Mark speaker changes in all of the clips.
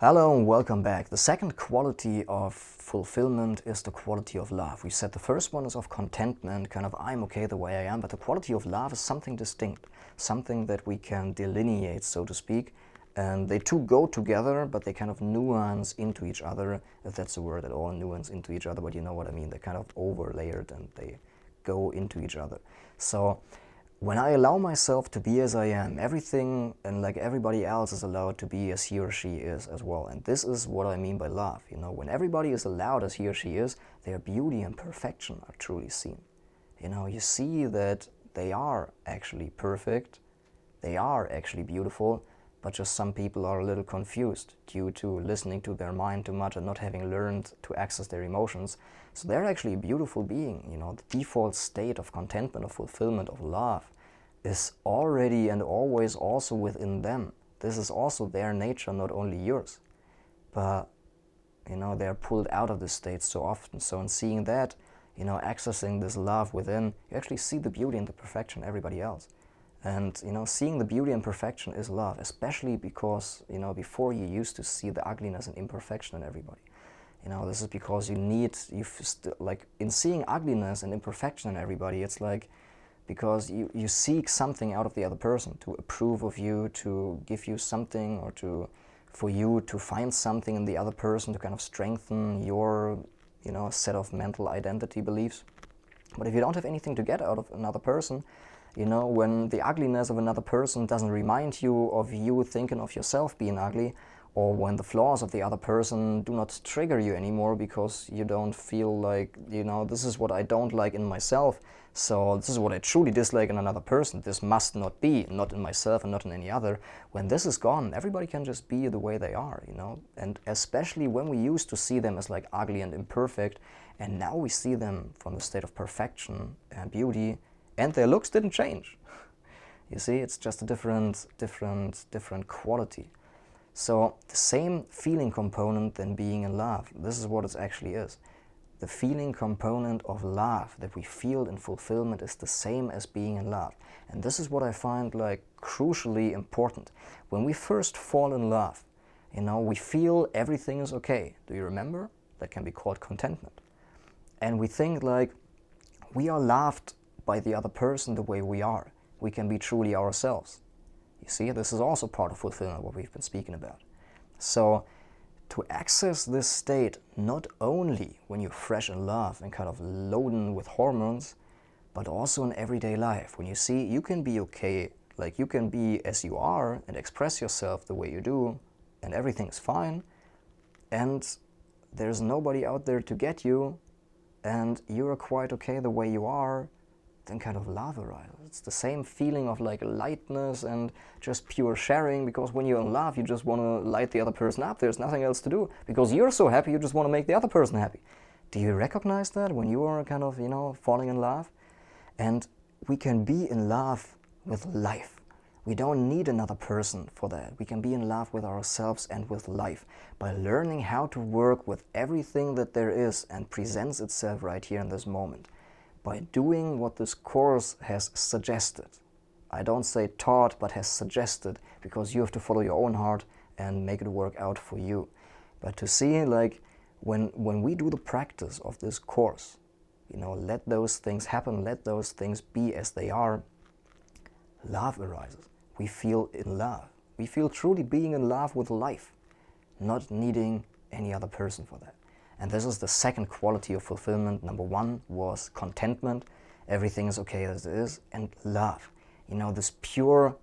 Speaker 1: Hello and welcome back. The second quality of fulfillment is the quality of love. We said the first one is of contentment, kind of I'm okay the way I am, but the quality of love is something distinct, something that we can delineate, so to speak. And they two go together, but they kind of nuance into each other, if that's a word at all, nuance into each other, but you know what I mean. They're kind of overlayered and they go into each other. So when I allow myself to be as I am, everything and like everybody else is allowed to be as he or she is as well. And this is what I mean by love. You know, when everybody is allowed as he or she is, their beauty and perfection are truly seen. You know, you see that they are actually perfect, they are actually beautiful, but just some people are a little confused due to listening to their mind too much and not having learned to access their emotions. So they're actually a beautiful being. You know, the default state of contentment, of fulfillment, of love is already and always also within them. This is also their nature, not only yours. But, you know, they're pulled out of this state so often. So in seeing that, you know, accessing this love within, you actually see the beauty and the perfection in everybody else. And, you know, seeing the beauty and perfection is love, especially because, you know, before you used to see the ugliness and imperfection in everybody. You know, this is because like, in seeing ugliness and imperfection in everybody, it's like, because you seek something out of the other person to approve of you, to give you something, or for you to find something in the other person to kind of strengthen your, you know, set of mental identity beliefs. But if you don't have anything to get out of another person, you know, when the ugliness of another person doesn't remind you of you thinking of yourself being ugly, or when the flaws of the other person do not trigger you anymore because you don't feel like, you know, this is what I don't like in myself, so this is what I truly dislike in another person. This must not be, not in myself and not in any other. When this is gone, everybody can just be the way they are, you know. And especially when we used to see them as like ugly and imperfect, and now we see them from the state of perfection and beauty, and their looks didn't change. You see, it's just a different quality. So the same feeling component than being in love, this is what it actually is. The feeling component of love that we feel in fulfillment is the same as being in love. And this is what I find like crucially important. When we first fall in love, you know, we feel everything is okay. Do you remember? That can be called contentment. And we think like we are loved by the other person the way we are. We can be truly ourselves. You see, this is also part of fulfillment, what we've been speaking about. So to access this state, not only when you're fresh in love and kind of loaded with hormones, but also in everyday life. When you see you can be okay, like you can be as you are and express yourself the way you do, and everything is fine, and there's nobody out there to get you, and you're quite okay the way you are, then kind of love arises. It's the same feeling of like lightness and just pure sharing, because when you're in love, you just want to light the other person up. There's nothing else to do, because you're so happy, you just want to make the other person happy. Do you recognize that when you are kind of, you know, falling in love? And we can be in love with life. We don't need another person for that. We can be in love with ourselves and with life by learning how to work with everything that there is and presents itself right here in this moment, by doing what this course has suggested. I don't say taught, but has suggested, because you have to follow your own heart and make it work out for you. But to see, like, when we do the practice of this course, you know, let those things happen, let those things be as they are, love arises. We feel in love. We feel truly being in love with life, not needing any other person for that. And this is the second quality of fulfillment. Number one was contentment. Everything is okay as it is. And love. You know, this pure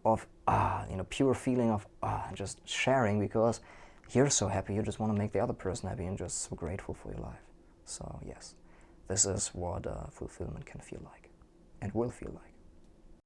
Speaker 1: feeling of and just sharing, because you're so happy, you just want to make the other person happy and just so grateful for your life. So yes, this is what fulfillment can feel like and will feel like.